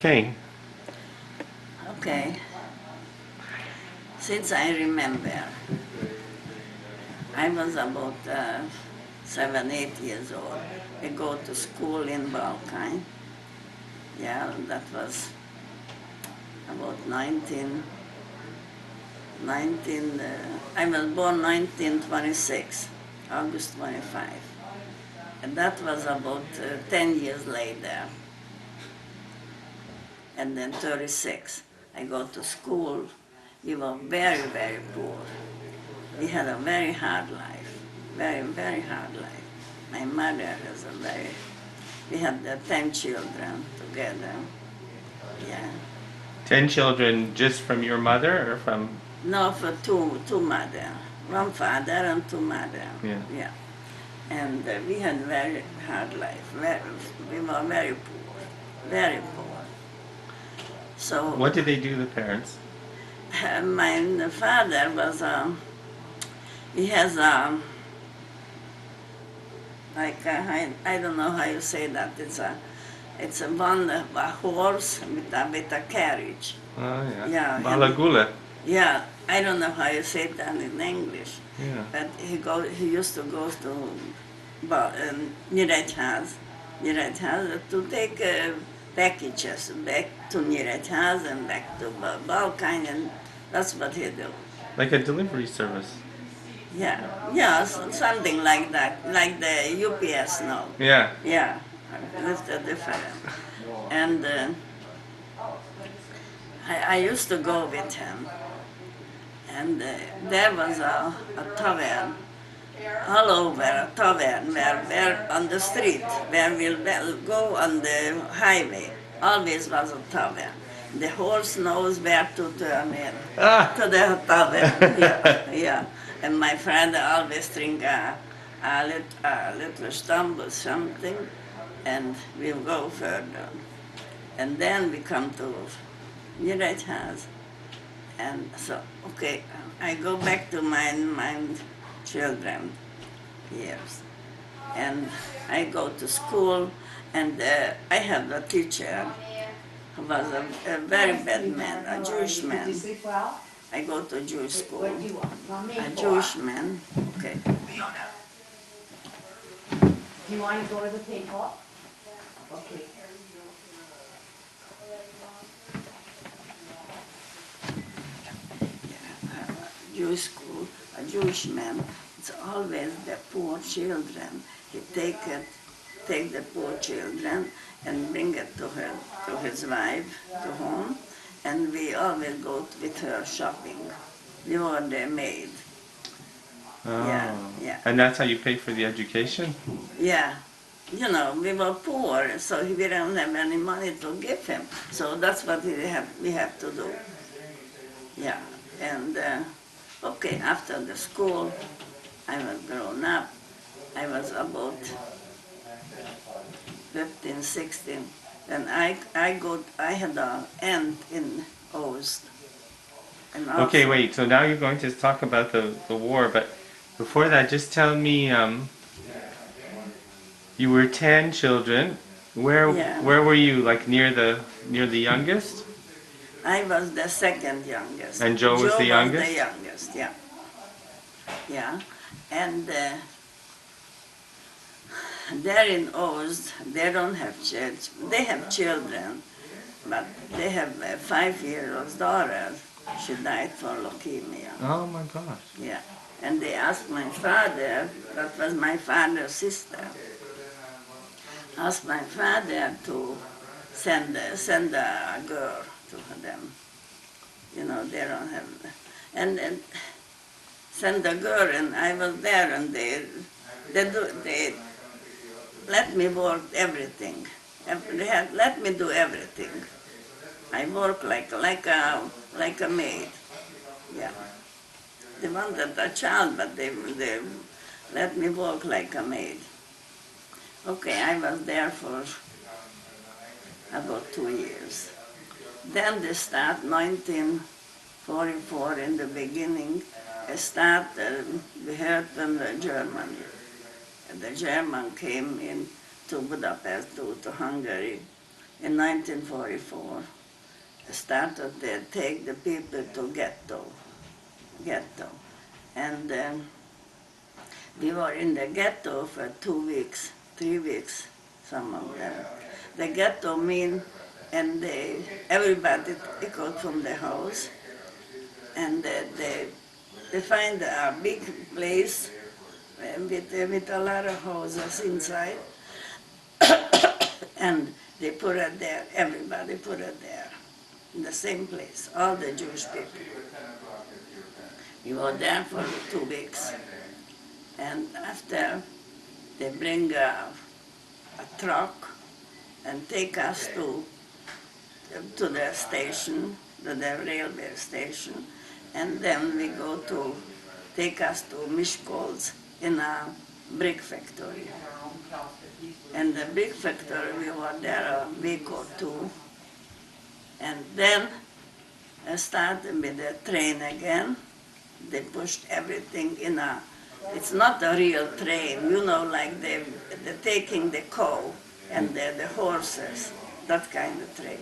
Okay. Okay, since I remember, I was about 7, 8 years old. I go to school in Balkan. Yeah, that was about 19, I was born 1926, August 25. And that was about 10 years later. And then 36, I go to school. We were very, very poor. We had a very hard life, very, very hard life. My mother has a very, we had 10 children together, yeah. 10 children just from your mother or from. No, for two mother, one father and two mother, Yeah. yeah. And we had very hard life, we were very poor, very poor. So What did they do, the parents? my father was, he has a, like I don't know how you say that. It's a horse with a carriage. Oh, yeah. Yeah, Balagula. yeah. I don't know how you say that in English, Yeah. but he used to go to Nyíregyház, to take packages back to Nyíregyház and back to Balkan, and that's what he do. Like a delivery service. Yeah, yeah, something like that, like the UPS now. Yeah. Yeah, that's the difference. And I used to go with him, and there was a tavern, all over a tavern, where on the street, where we'll go on the highway, always was a tavern. The horse knows where to turn in, Ah! to the tavern, yeah, yeah. And my friend always drink a little stump or something, and we'll go further. And then we come to Nyíregyház. And so, okay, I go back to my children years. And I go to school, and I have a teacher who was a very bad man, a Jewish man. I go to Jewish school. A Jewish man, okay. Do you want to go to the paper? Okay. Jewish school, a Jewish man, it's always the poor children. He take the poor children and bring it to his wife, to home, and we always go with her shopping. We were their maid. Oh. Yeah, yeah. And that's how you pay for the education? Yeah. You know, we were poor, so we don't have any money to give him. So that's what we have to do. Yeah. And okay, after the school, I was grown up. I was about 15, 16. And I had an aunt in Ost. And Okay, also- wait. So now you're going to talk about the war, but before that, just tell me, you were 10 children. Yeah. Where were you? Like near the youngest? I was the second youngest. And Joe was the youngest? The youngest, yeah. Yeah. And there in Oz, they don't have children. They have children, but they have a 5-year-old daughter. She died from leukemia. Oh my gosh. Yeah. And they asked my father, that was my father's sister, asked my father to send a girl to them. You know, they don't have, and send a girl, and I was there, and they let me work everything. They let me do everything. I work like a maid. Yeah. They wanted a child, but they let me work like a maid. Okay, I was there for about 2 years. Then they start 1944 in the beginning. We heard from Germany. And the German came in to Budapest, to Hungary, in 1944, started to take the people to ghetto. And we were in the ghetto for 2 weeks, 3 weeks, some of them. The ghetto mean, and everybody took out from the house, and they find a big place with a lot of houses inside, and they put it there, everybody put it there, in the same place, all the Jewish people. We were there for 2 weeks, and after they bring a truck and take us to the station, to the railway station, and then we go to take us to Mishkol's in a brick factory. And the brick factory, we were there a week or two, and then I started with the train again. They pushed everything in a, it's not a real train, you know, like they're taking the cow and the horses, that kind of train.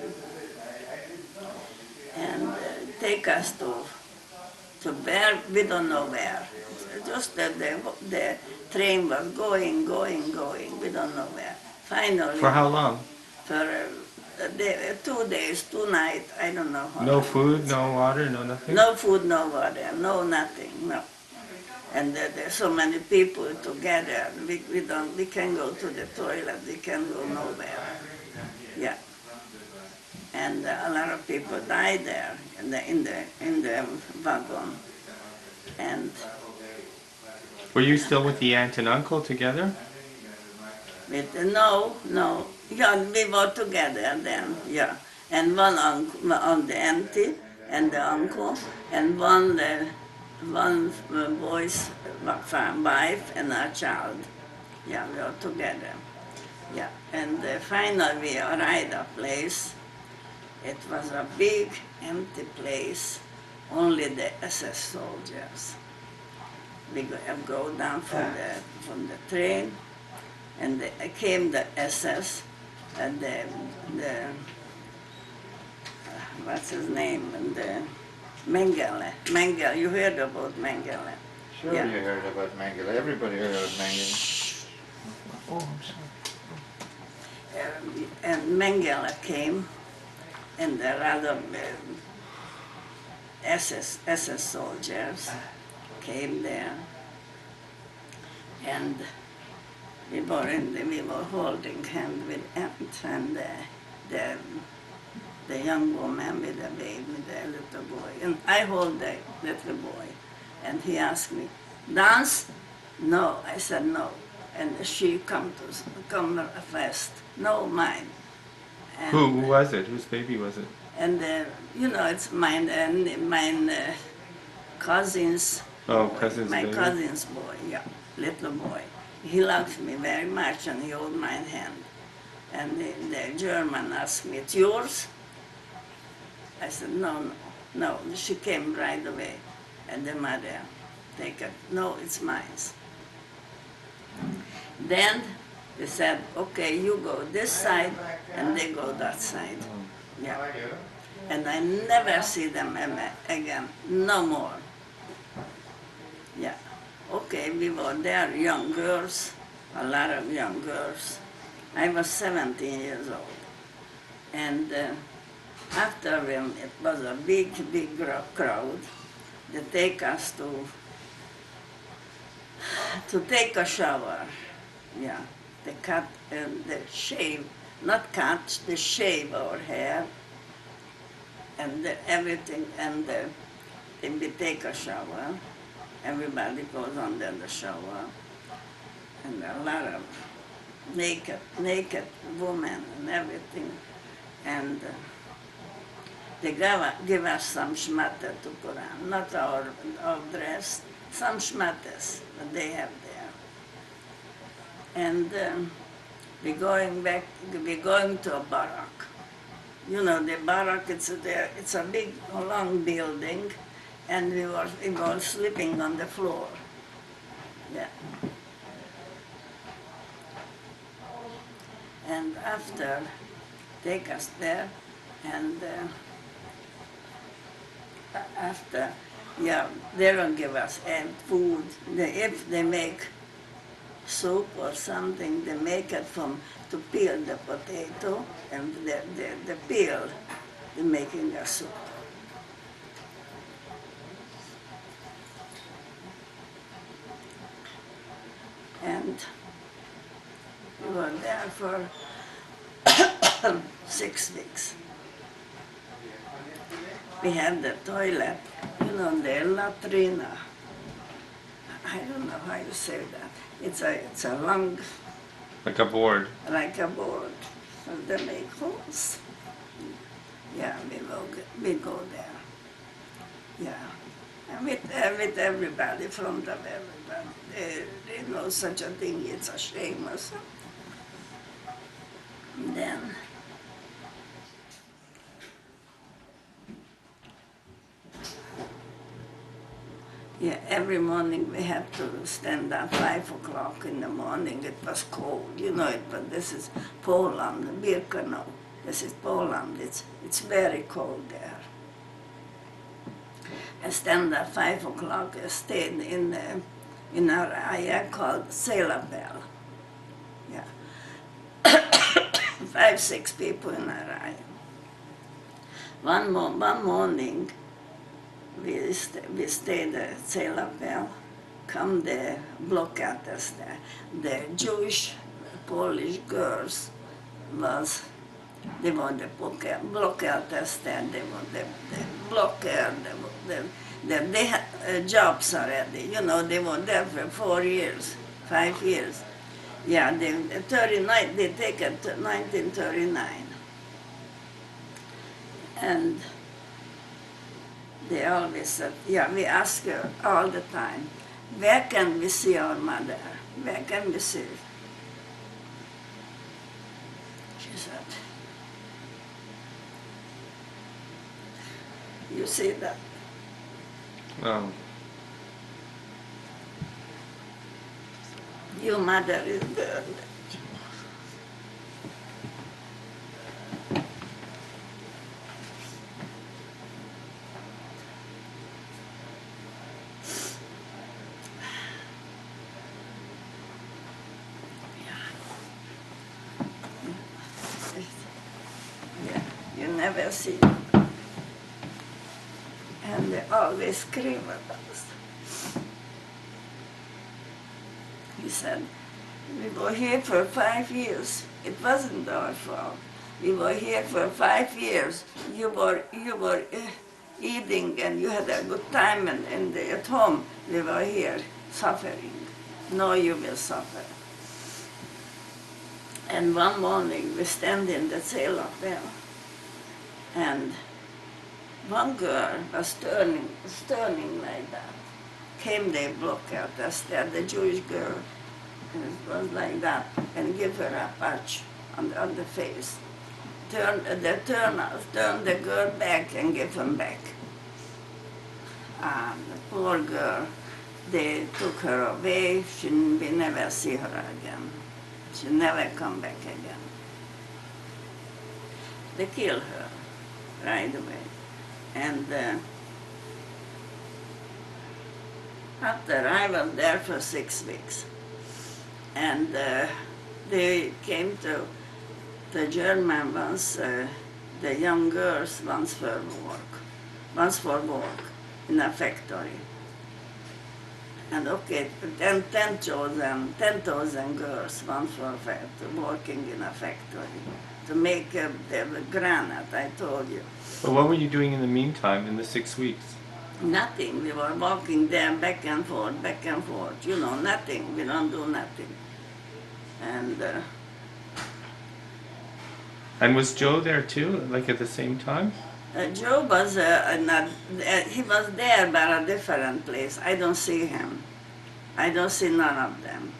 And take us to where, we don't know where. Just that the train was going, we don't know where. Finally, For how long? for 2 days, 2 nights, I don't know how No long. food, no water, no nothing? No food, no water, no nothing, no. And there's so many people together, we can go to the toilet, we can go nowhere. Yeah. And a lot of people died there in the wagon. And Were you still with the aunt and uncle together? no, yeah, we were together then, yeah. And one uncle, on the auntie and the uncle, and one boy's wife and a child. Yeah, we were together. Yeah, and finally we arrived at a place. It was a big empty place, only the SS soldiers. We go down from the train, and came the SS, and the what's his name, and the Mengele, you heard about Mengele? Sure, Yeah. you heard about Mengele. Everybody heard about Mengele. Oh, I'm sorry. And Mengele came, and the other SS soldiers came there, and we were holding hands with Aunt and the young woman with the baby, the little boy, and I hold the little boy, and he asked me, "Dance?" No, I said no, and she come first. No, mine. And, Who was it? Whose baby was it? And it's mine cousin's. Oh, boy, cousin's my baby. cousin's boy, yeah, little boy. He loves me very much, and he held my hand. And the German asked me, "It's yours?" I said, no. She came right away, and the mother take it. No, it's mine. Then they said, "Okay, you go this side, and they go that side." Yeah. And I never see them again, no more. Yeah. Okay, we were there, young girls, a lot of young girls. I was 17 years old. And after it was a big crowd. They take us to take a shower. Yeah. They cut and they shave, not cut, they shave our hair and everything, and then we take a shower. Everybody goes under the shower, and a lot of naked women and everything, and they give us some schmatter to put on, not our dress, some schmatters that they have there. And we're going to a barrack. You know, the barrack, it's a big, long building, and we were sleeping on the floor. Yeah. And after take us there, and after, yeah, they don't give us food. If they make soup or something, they make it from to peel the potato, and the peel, they're making a soup. And we were there for 6 weeks. We had the toilet, the latrina. I don't know how you say that. It's a long, Like a board. like a board. So they make holes. Yeah, we go there. Yeah. And with everybody, from the everybody. They know such a thing, it's a shame or something. Then, yeah, every morning we had to stand at 5 o'clock in the morning. It was cold, but this is Poland, Birkenau. This is Poland. It's very cold there. I stand at 5 o'clock. I stayed in a area called Sailabell. Yeah, 5, 6 people in a area. One morning, we stayed at Sailabell. Come the block at us there. The Jewish Polish girls they were the blockade us there. They were the blockade. They had jobs already. They were there for 4 years, 5 years. Yeah, they 39. They take it to 1939, and they always said, yeah, we ask her all the time, where can we see our mother? Where can we see? She said, you see that? Oh. Your mother is burned. Yeah, you never see. And they always scream at us. He said, we were here for 5 years. It wasn't our fault. We were here for 5 years. You were eating and you had a good time at home. We were here suffering. Now you will suffer. And one morning we stand in the sail up there, and one girl was turning like that. Came they block out us there, the Jewish girl, and it was like that, and give her a patch on the face. Turn the girl back and give him back. The poor girl, they took her away. We never see her again. She never come back again. They killed her right away. And after I was there for 6 weeks, and they came to the German once, the young girls once for work in a factory. And okay, 10,000 girls once for working in a factory to make the granite, I told you. But what were you doing in the meantime, in the 6 weeks? Nothing. We were walking there back and forth, nothing. We don't do nothing. And was Joe there too, like at the same time? Joe was he was there, but a different place. I don't see him. I don't see none of them.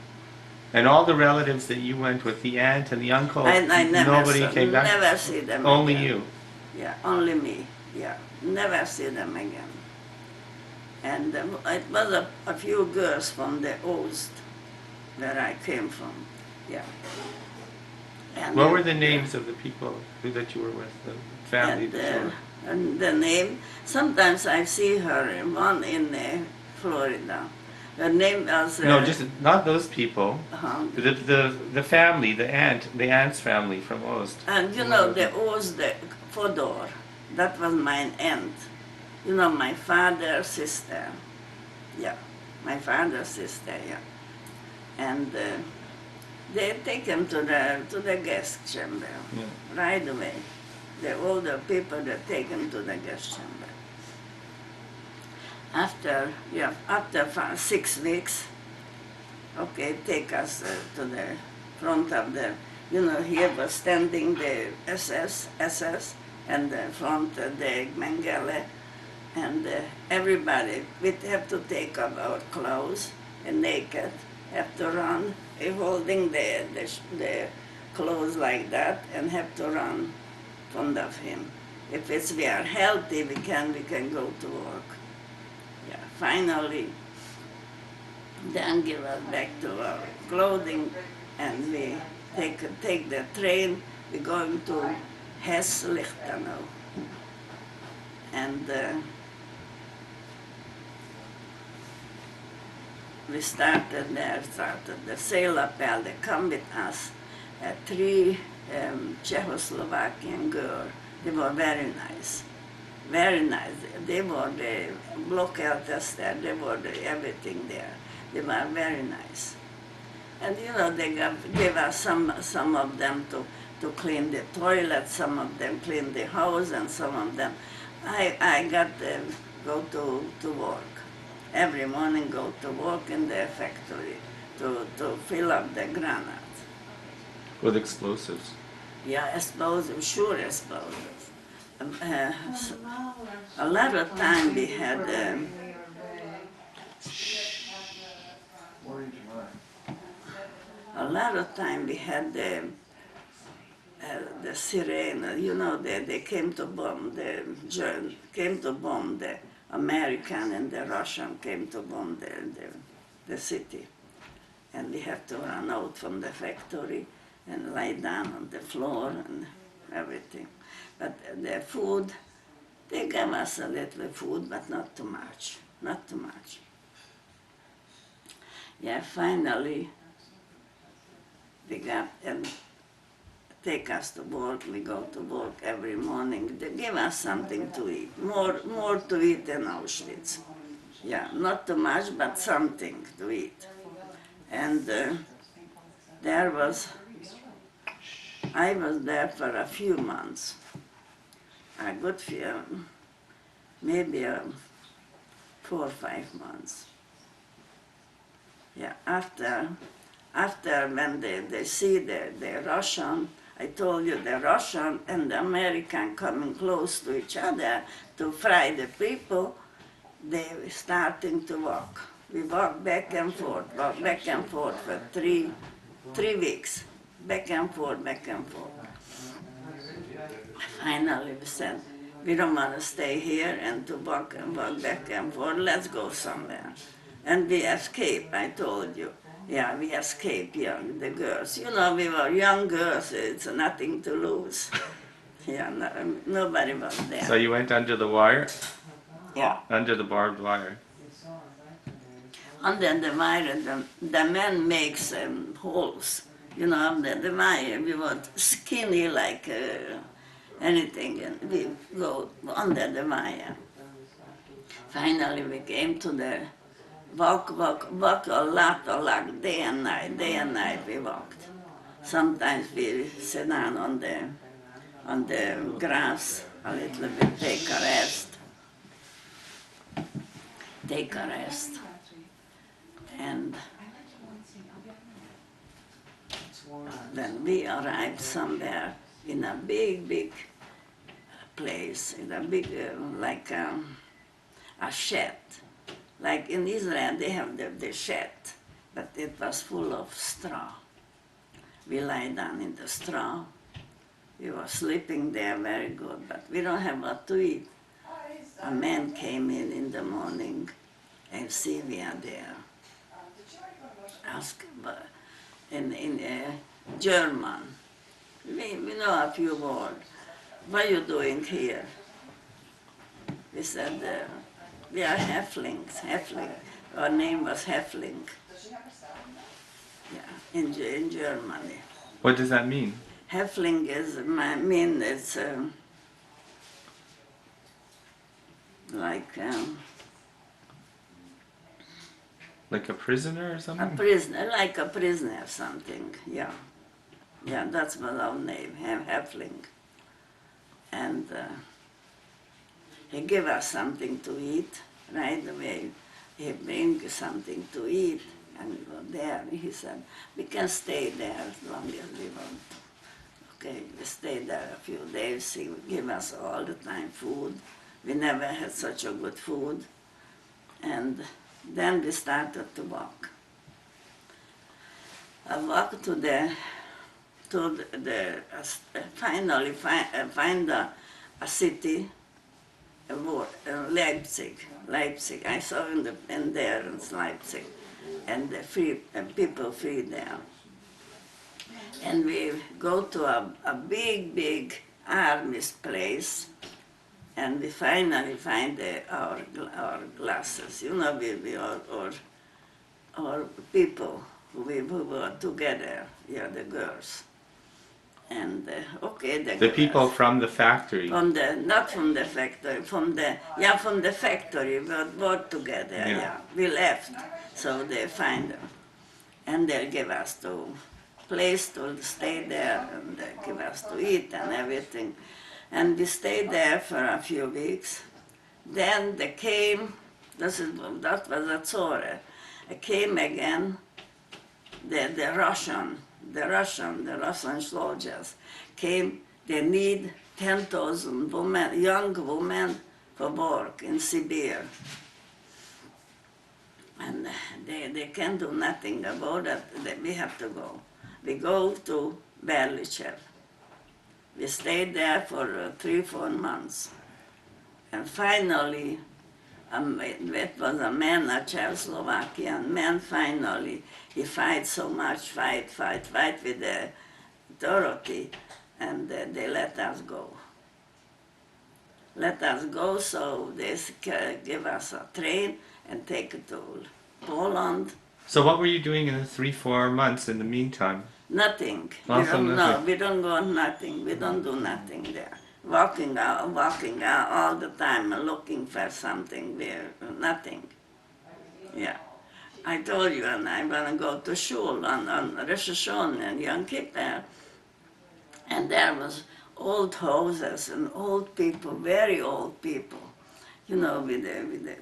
And all the relatives that you went with, the aunt and the uncle, I never nobody saw, came back? never see them Only again. you? Yeah, only me. Yeah, never see them again. And it was a few girls from the Ost, where I came from. Yeah. And, What were the names of the people that you were with, the family and, that you were? and the name, sometimes I see her, one in Florida. Her name was... No, just not those people. uh, The family, the aunt's family from Ost. and you know, the Oz, the Fodor, that was my aunt. You know, my father's sister. Yeah, my father's sister, yeah. And they take him to the guest chamber Yeah. right away. The older people, they take him to the guest chamber. After 6 weeks, okay, take us to the front of the, you know, here was standing the SS, and the front the Mengele, and everybody, we have to take off our clothes and naked, have to run, holding the clothes like that, and have to run in front of him. If we are healthy, we can go to work. Yeah, finally, then give us back to our clothing, and we take the train. We're going to Hesse-Lichtenau. And we started the sail appel. They come with us, 3 Czechoslovakian girls. They were very nice. Very nice. They were the blockade tester, they were everything there. They were very nice. And you know, they gave us some of them to clean the toilet, some of them clean the house, and some of them, I got them go to work. Every morning go to work in the factory to fill up the granite. With explosives. Yeah, explosive, sure explosive. S- a lot of time we had a lot of time we had the sirene. You know, they came to bomb the American and the Russian came to bomb the city, and we have to run out from the factory and lie down on the floor and everything. But the food, they gave us a little food, but not too much, not too much. Yeah, finally, we got and take us to work. We go to work every morning. They give us something to eat, more to eat than Auschwitz. Yeah, not too much, but something to eat. And I was there for a few months, a good few, maybe 4 or 5 months. Yeah, after when they see the Russian, I told you the Russian and the American coming close to each other to fry the people, they were starting to walk. We walked back and forth for 3 weeks, back and forth, back and forth. Finally we said, we don't want to stay here and to walk back and forth, let's go somewhere. And we escaped, I told you. Yeah, we escaped, the girls. You know, we were young girls, it's nothing to lose. Yeah, nobody was there. So you went under the wire? Yeah. Under the barbed wire. Under the wire, the man makes holes. You know, under the wire, we were skinny like anything, and we go under the wire. Finally, we came to the walk a lot, day and night we walked. Sometimes we sit down on the grass a little bit, take a rest. And then we arrived somewhere in a big place, in a big, like a shed. Like in Israel, they have the shed, but it was full of straw. We lie down in the straw. We were sleeping there very good, but we don't have what to eat. A man came in the morning and see we are there. Ask in German, We know a few words. What are you doing here? We said, we are Heflings, Hefling. Our name was Hefling. Yeah, in Germany. What does that mean? Hefling is, mean it's like Like a prisoner or a something? prisoner, like a prisoner something, yeah. Yeah, that's was our name, Hefling. And he gave us something to eat right away. He bring something to eat and we go there. He said, we can stay there as long as we want. Okay, we stayed there a few days. He would give us all the time food. We never had such a good food. And then we started to walk. I walked finally find a city, Leipzig. I saw in there in Leipzig, and people free there. And we go to a big army's place, and we finally find our glasses. You know, our people who were together, yeah, the girls. And okay, The people from the factory. not from the factory, from the factory, we were together, Yeah. yeah. We left, so they find them. And they give us to place to stay there, and they give us to eat and everything. And we stayed there for a few weeks. Then they came, that was a Zore. It came again, the Russian soldiers came. They need 10,000 women, young women for work in Siberia. And they can't do nothing about it. We have to go. We go to Berlichev. We stayed there for 3-4 months. And finally, it was a man, a Czechoslovakian man, finally, he fight so much, fight with the authority, and they let us go. Let us go, so they give us a train and take it to Poland. So what were you doing in the 3-4 months in the meantime? Nothing. Also No, nothing. we don't go nothing. We don't do nothing there. Walking out all the time and looking for something there. Nothing. Yeah. I told you, and I'm gonna go to shul on Rosh Hashanah and Yom Kippur, and there was old houses and old people, very old people, you know, with the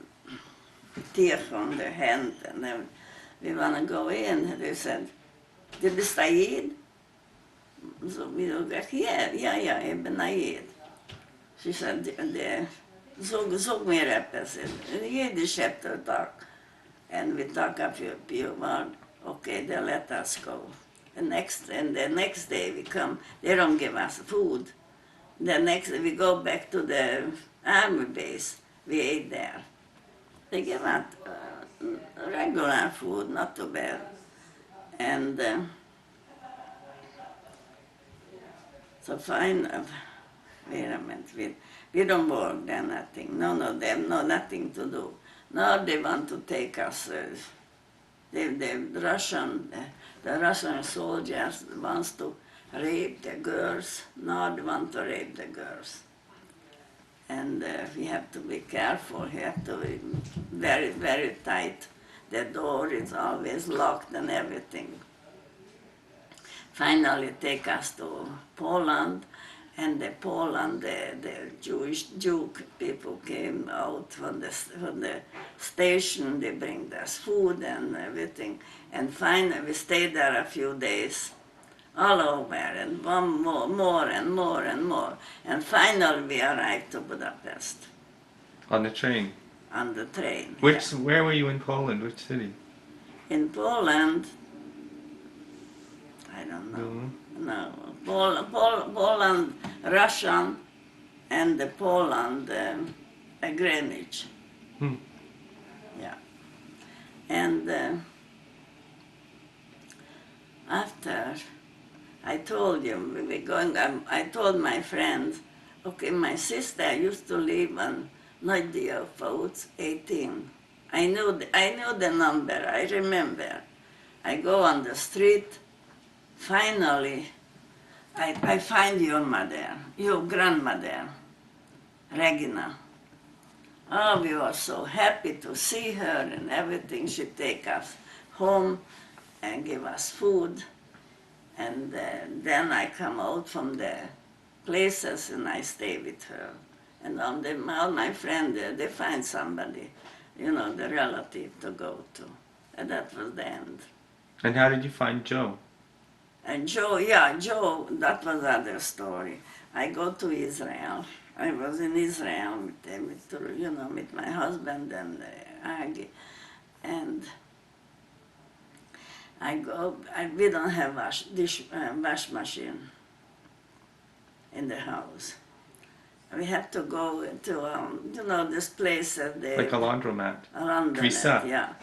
teeth on their hand, and then we wanna go in. And they said, "Du bist Aid?" So we looked like, yeah, ich bin Aid. She said, "Sag mir etwas." In Yiddish have to talk. And we talk a few words. Okay, they let us go. The next day we come, they don't give us food. The next day we go back to the army base. We ate there. They give us regular food, not too bad. And so fine. Wait a minute. We don't work there, nothing. None of them, no, nothing to do. Now they want to take us. The Russian soldiers wants to rape the girls. Now they want to rape the girls. And we have to be careful. We have to be very, very tight. The door is always locked and everything. Finally take us to Poland, and the Jew people came out from the station. They bring us food and everything, and finally we stayed there a few days, all over, and one more, and finally we arrived to Budapest On the train. on the train. Where were you in Poland? Which city? In Poland, I don't know. No, Poland, Russian, and the Poland, Greenwich. Yeah. And after I told you, we're going, I told my friend, okay, my sister used to live on Nagyofautz 18. I knew the number, I remember. I go on the street, finally, I find your mother, your grandmother, Regina. Oh, we were so happy to see her and everything. She take us home and give us food. And then I come out from the places and I stay with her. And all my friends, they find somebody, the relative to go to. And that was the end. And how did you find Joe? And Joe, that was other story. I go to Israel. I was in Israel with my husband and Aggie. And we don't have wash machine in the house. We have to go to, this place that they... Like a laundromat. A laundromat, Kvisa.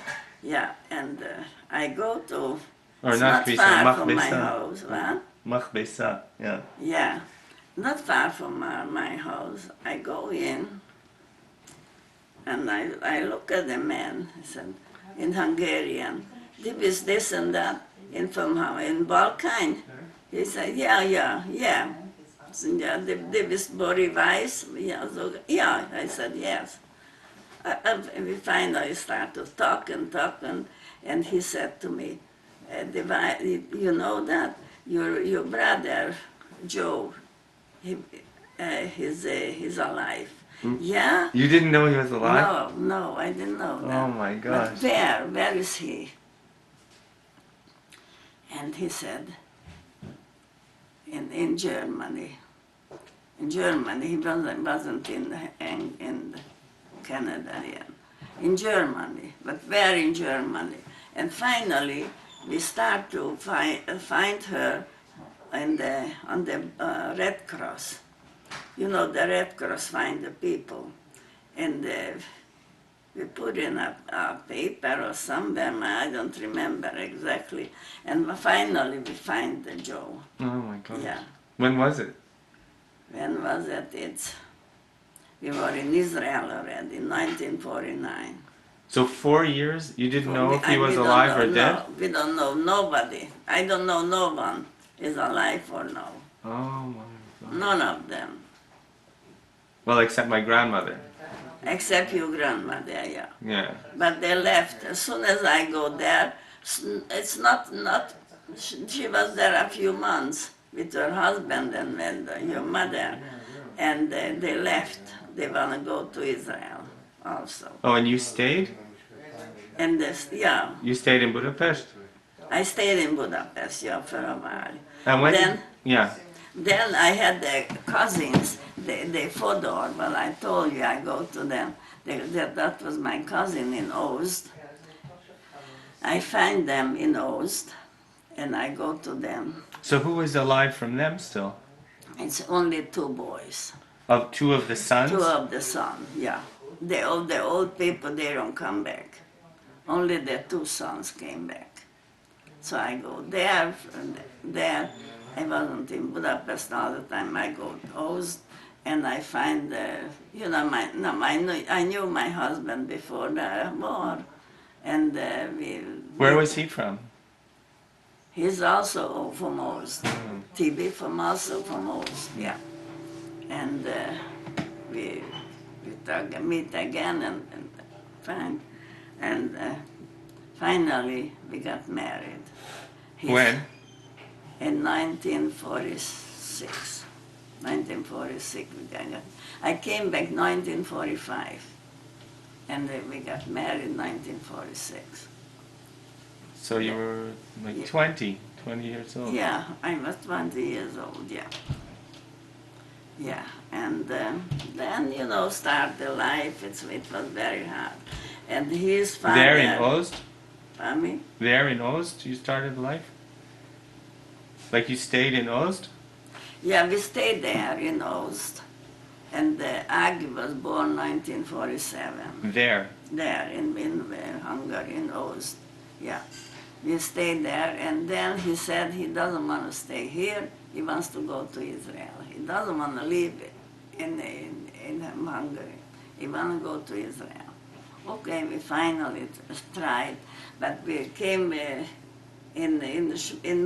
yeah. And I go to... Or it's not not Kvisa, far from my Machbesa. house, huh? Machbesa, yeah. Yeah, not far from my house. I go in and I look at the man, I said, in Hungarian, this and that, in Balkan. He said, yeah. So, yeah, this Bori Weiss? Yeah, I said, yes. We finally started talking, and he said to me, you know that your brother Joe, he's alive. Yeah? You didn't know he was alive? No, I didn't know that. Oh my But gosh. where is he? And he said, in Germany. In Germany, he wasn't in Canada yet. In Germany, but where in Germany? And finally, we start to find her on the Red Cross. The Red Cross find the people. And we put in a paper or somewhere, I don't remember exactly. And finally, we find the Joe. Oh my gosh. Yeah. When was it? When was it? We were in Israel already, in 1949. So 4 years? You didn't know if he was We don't alive or know, dead? No, we don't know nobody. I don't know no one is alive or no. Oh my god. None of them. Well, except my grandmother. Except your grandmother, yeah. Yeah. But they left. As soon as I go there, it's not she was there a few months with her husband and your mother, and they left. They want to go to Israel also. Oh, and you stayed? And yeah, You stayed in Budapest? I stayed in Budapest, yeah, for a while. And when Then, yeah. then I had the cousins, the Fodor, well, I told you I go to them. That was my cousin in Ost. I find them in Ost, and I go to them. So who is alive from them still? It's only two boys. Of two of the sons? Two of the sons, yeah. The old people, they don't come back. Only the two sons came back. So I go there, I wasn't in Budapest all the time. I go to Ost, and I find, I knew my husband before the war, and Where was he from? he's also from Ost. TB also from Ost, yeah. And we meet again and fine. And finally we got married. When? In 1946. 1946 we got. I came back 1945, and we got married in 1946. So you were like Yeah. 20 years old. Yeah, I was 20 years old, yeah. Yeah, and then, start the life, it was very hard. And his father... There in Ost? I mean, There in Ost you started life? Like you stayed in Ost? yeah, we stayed there in Ost. And Agi was born 1947. There. There in Hungary, in Ost, yeah. we stayed there, and then he said he doesn't want to stay here. He wants to go to Israel. He doesn't want to live in Hungary. He wants to go to Israel. Okay, we finally tried, but we came in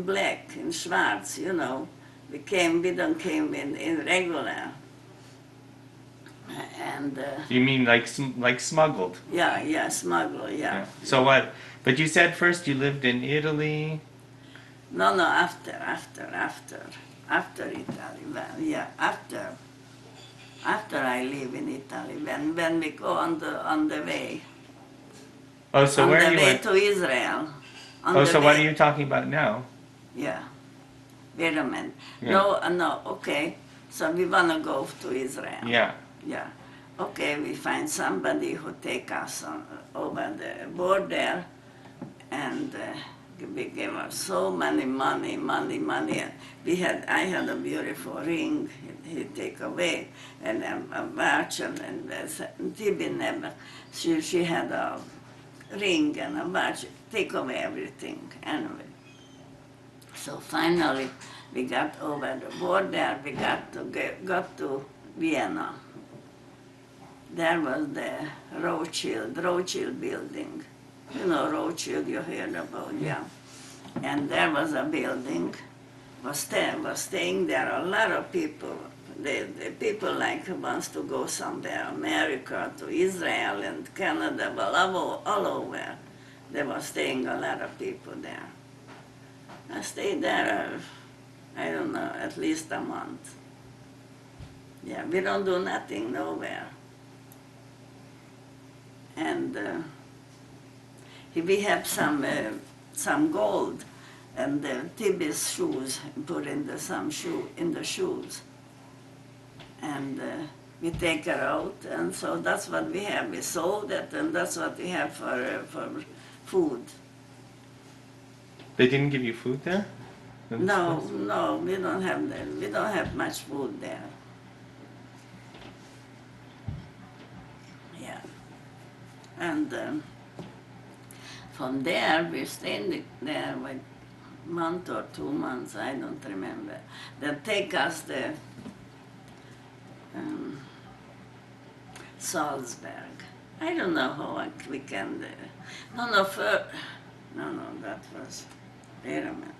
black, in Schwarz, you know. We don't came in regular. And You mean like smuggled? yeah, smuggler, Yeah. So what? But you said first you lived in Italy. No, after Italy. Well, yeah, after I live in Italy, when we go on the way, Oh, so on where the you way went? to Israel. On Oh, the so what are way- you talking about now? Yeah. Wait a minute. Yeah. No, okay. So we want to go to Israel. Yeah. Yeah. Okay, we find somebody who take us over the border, and we gave us so many money. I had a beautiful ring. He take away, and a watch, and Tibi never. She had a ring and a watch. Take away everything anyway. So finally, we got over the border. We got to Vienna. There was the Rothschild building. You know Rothschild, you heard about, yeah. And there was a building, was staying there a lot of people. The people like wants to go somewhere, America, to Israel and Canada, well, all over. There was staying a lot of people there. I stayed there, I don't know, at least a month. Yeah, we don't do nothing nowhere. And we have some gold, and Tibi's shoes put in the shoes, and we take her out, and so that's what we have. We sold it, and that's what we have for food. They didn't give you food there? In this No, place? no, we don't have that. We don't have much food there. Yeah. And from there, we stayed there like a month or 2 months, I don't remember. They take us the Salzburg. I don't know how we can. No, that was. Wait a minute.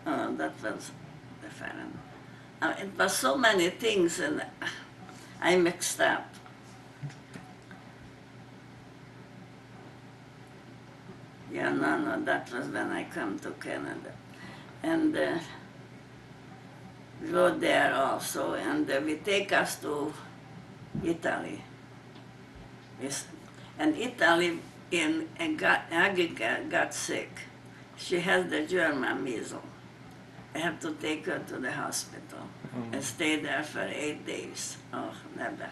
No, that was the Fahrenheit. It was so many things, and I mixed up. Yeah, no, that was when I come to Canada. And we go there also, and we take us to Italy. And Italy, Agika got sick. She has the German measles. I had to take her to the hospital and stay there for 8 days. Oh, never.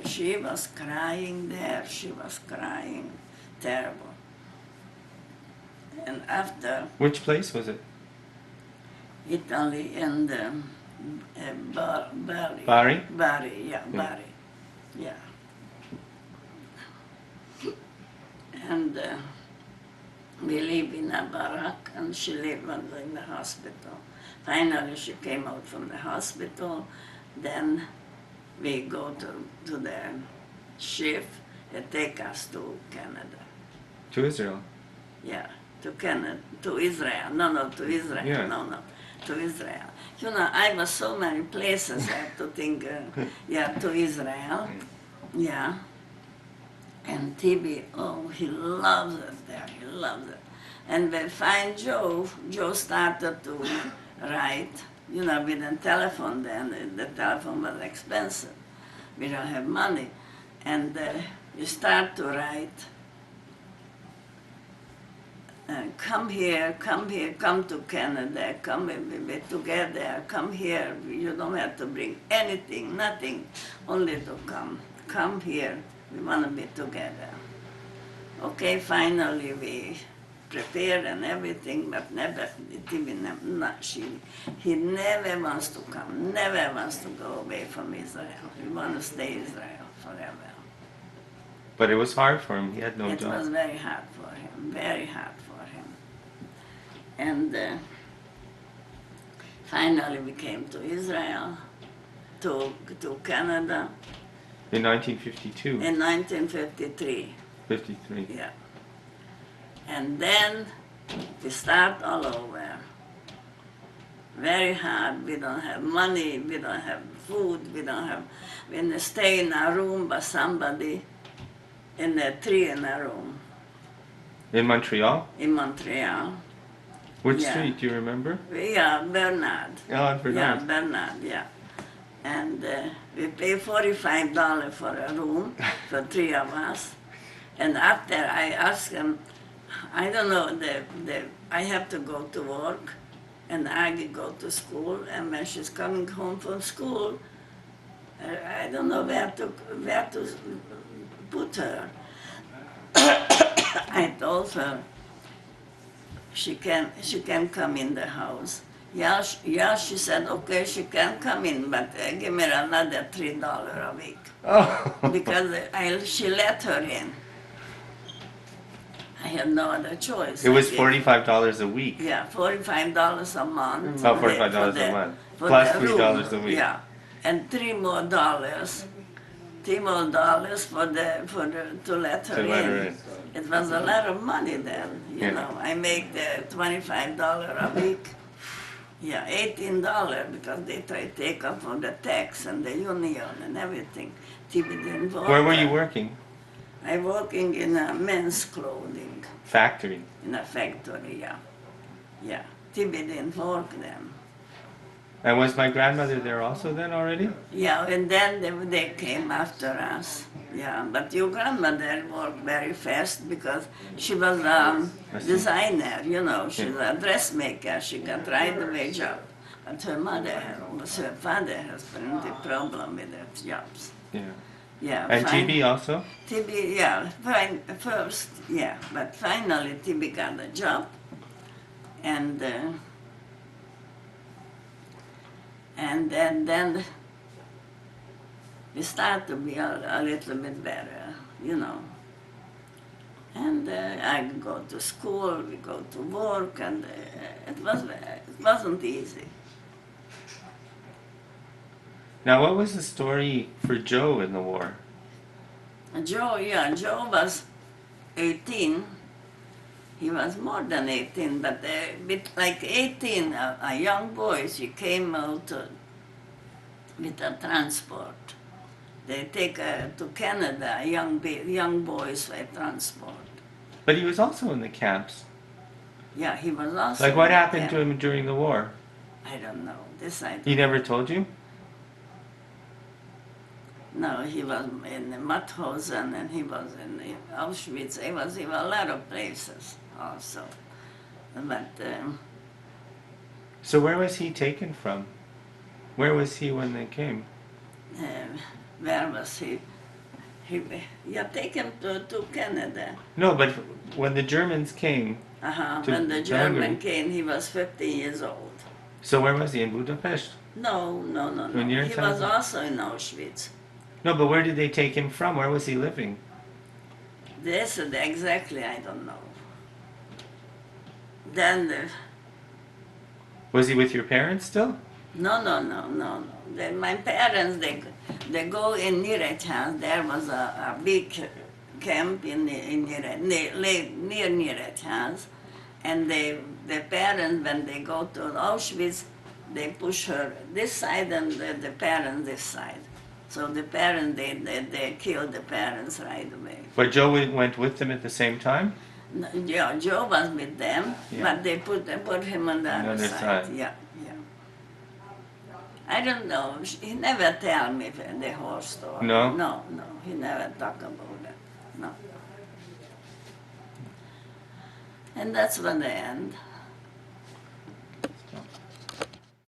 She was crying there. She was crying, terrible. And after Which place was it? Italy and Bari. Bari? Bari, yeah, Yeah. Bari. Yeah. And we live in a barrack, and she lived in the hospital. Finally, she came out from the hospital. Then we go to the ship and take us to Canada. To Israel. Yeah, to Canada, to Israel. No, to Israel. Yeah. No, to Israel. You know, I was so many places I have to think. Yeah, to Israel. Yeah. And Tibi, oh, he loves it there. He loves it. And when find Joe started to write. You know, we didn't telephone then. The telephone was expensive. We don't have money. And we start to write. Come here, come to Canada, come we together, come here. You don't have to bring anything, nothing, only to come. Come here, we want to be together. Okay, finally we prepared and everything, but never, he never wants to come, never wants to go away from Israel. He wants to stay Israel forever. But it was hard for him. He had no It job. was very hard for him, very hard for him. And finally we came to Israel, to Canada In 1952. in 1953. 53. Yeah. And then we start all over. Very hard. We don't have money, we don't have food, we don't have. We stay in a room by somebody in a tree in a room In Montreal? in Montreal. Which Yeah. street, do you remember? Yeah, Bernard. Oh, I Yeah, forgot. Bernard, yeah. And we pay $45 for a room for three of us. And after I asked him, I don't know, I have to go to work and Aggie go to school, and when she's coming home from school, I don't know where to put her. I told her she can come in the house. Yeah, she said, okay, she can come in, but give me another $3 a week. Oh. Because she let her in. I had no other choice. It was I gave- $45 a week. Yeah, $45 a month. Oh, for the- $45 for the- a month. for Plus the $3 room. a week. Yeah, and $3 more for to let her To in. let her in. It was a lot of money then, you Yeah. know. I make the $25 a week. Yeah, $18 because they try to take up for the tax and the union and everything. TV didn't work. Where were you working? I working in a men's clothing, Factory. in a factory, yeah. Yeah, TV didn't work then. And was my grandmother there also then already? Yeah, and then they came after us. Yeah, but your grandmother worked very fast because she was a I see. designer, you know. She's a dressmaker. She got right away job. But her father has plenty problem with her jobs. Yeah. Yeah. And fine. TB also? TB, yeah, first, yeah, but finally TB got a job, and then we start to be a little bit better, you know. And I go to school, we go to work, and it wasn't easy. Now, what was the story for Joe in the war? Joe was 18. He was more than 18, but like 18, a young boy, she came out with a transport. They take to Canada, young boys by transport. But he was also in the camps. Yeah, he was also. Like, what in happened to camp. him during the war? I don't know. This I don't He never told you? No, he was in Mauthausen and he was in Auschwitz. He was in a lot of places also. But So where was he taken from? Where was he when they came? where was he? You take him to Canada. No, but when the Germans came, To When the Hungary. German came, he was 50 years old. so where was he? In Budapest? No. When you're He was telling- also in Auschwitz. No, but where did they take him from? Where was he living? This exactly, I don't know. Then Was he with your parents still? No. My parents, they go in Nyíregyház. There was a big camp in near Nyíregyház. And the parents, when they go to Auschwitz, they push her this side and the parents this side. So the parents, they killed the parents right away. But Joe went with them at the same time? Yeah, Joe was with them, Yeah. but they put him on the other side. Yeah. I don't know. He never tell me the whole story. No? No. He never talk about it. No. And that's when the end.